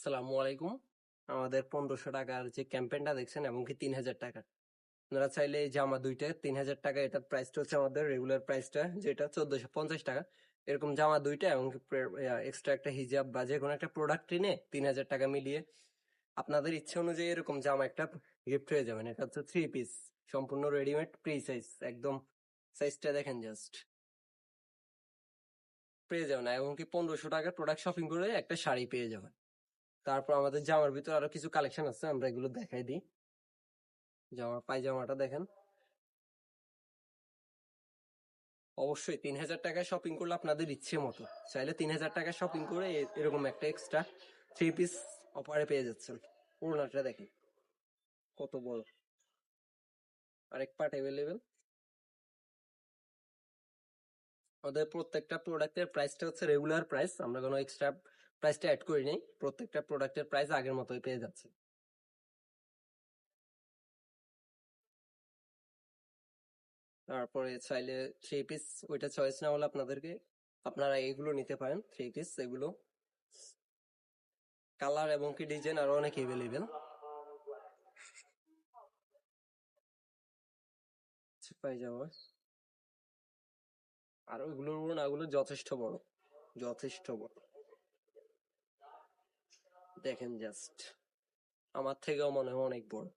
আসসালামু আলাইকুম। আমাদের 1500 টাকার যে ক্যাম্পেইনটা দেখছেন এবং কি 3000 টাকা। আপনারা চাইলে এই জামা দুইটা 3000 টাকা, এটার প্রাইসটা হচ্ছে আমাদের রেগুলার প্রাইসটা যেটা 1450 টাকা। এরকম জামা দুইটা এবং এক্সট্রা একটা হিজাব বা যে কোনো একটা প্রোডাক্ট কিনে 3000 টাকা মিলিয়ে আপনাদের ইচ্ছে অনুযায়ী এরকম জামা একটা গিফট হয়ে যাবেন। এটা হচ্ছে 3 পিস, সম্পূর্ণ রেডিমেড প্রি সাইজ, একদম সাইজটা দেখেন জাস্ট পেয়ে যাবেন। এবং কি 1500 টাকার প্রোডাক্ট শপিং করে একটা শাড়ি পেয়ে যাবেন। তারপর আমাদের জামার ভিতরে আরো কিছু কালেকশন আছে, আমরা এগুলো দেখাই দিই। পায়জামাটা দেখেন, অবশ্যই 3000 টাকায় শপিং করলে আপনাদের ইচ্ছে মতো চাইলে 3000 টাকায় শপিং করে এরকম একটা এক্সট্রা 3 পিস অফারে পেয়ে যাচ্ছেন। পুরোনাটা দেখেন কত বড়, আরেক পার্ট অ্যাভেলেবেল। আমাদের প্রত্যেকটা প্রোডাক্টের প্রাইসটা হচ্ছে রেগুলার প্রাইস, আমরা কোনো এক্সট্রা প্রাইসটা অ্যাড করি নাই। প্রত্যেকটা প্রোডাক্টের প্রাইস আগের মতোই পেয়ে যাচ্ছে। তারপরে চাইলে 3 পিস, ওইটা চয়েস না হলে আপনারা এগুলো নিতে পারেন। 3 পিস এগুলো কালার এবং কি ডিজাইন আরো অনেক এভেলেবেল পায়জামা। আর ওইগুলোর ওড়নাগুলো যথেষ্ট বড়, যথেষ্ট বড়, দেখেন জাস্ট আমার থেকেও মনে হয় অনেক বড়।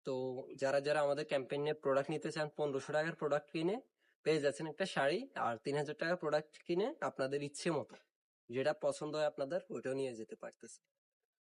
তো যারা যারা আমাদের ক্যাম্পেইনে প্রোডাক্ট নিতে চান, 1500 টাকার প্রোডাক্ট কিনে পেয়ে যাচ্ছেন একটা শাড়ি, আর 3000 টাকার প্রোডাক্ট কিনে আপনাদের ইচ্ছে মতো যেটা পছন্দ হয় আপনাদের ওইটাও নিয়ে যেতে পারতেছে।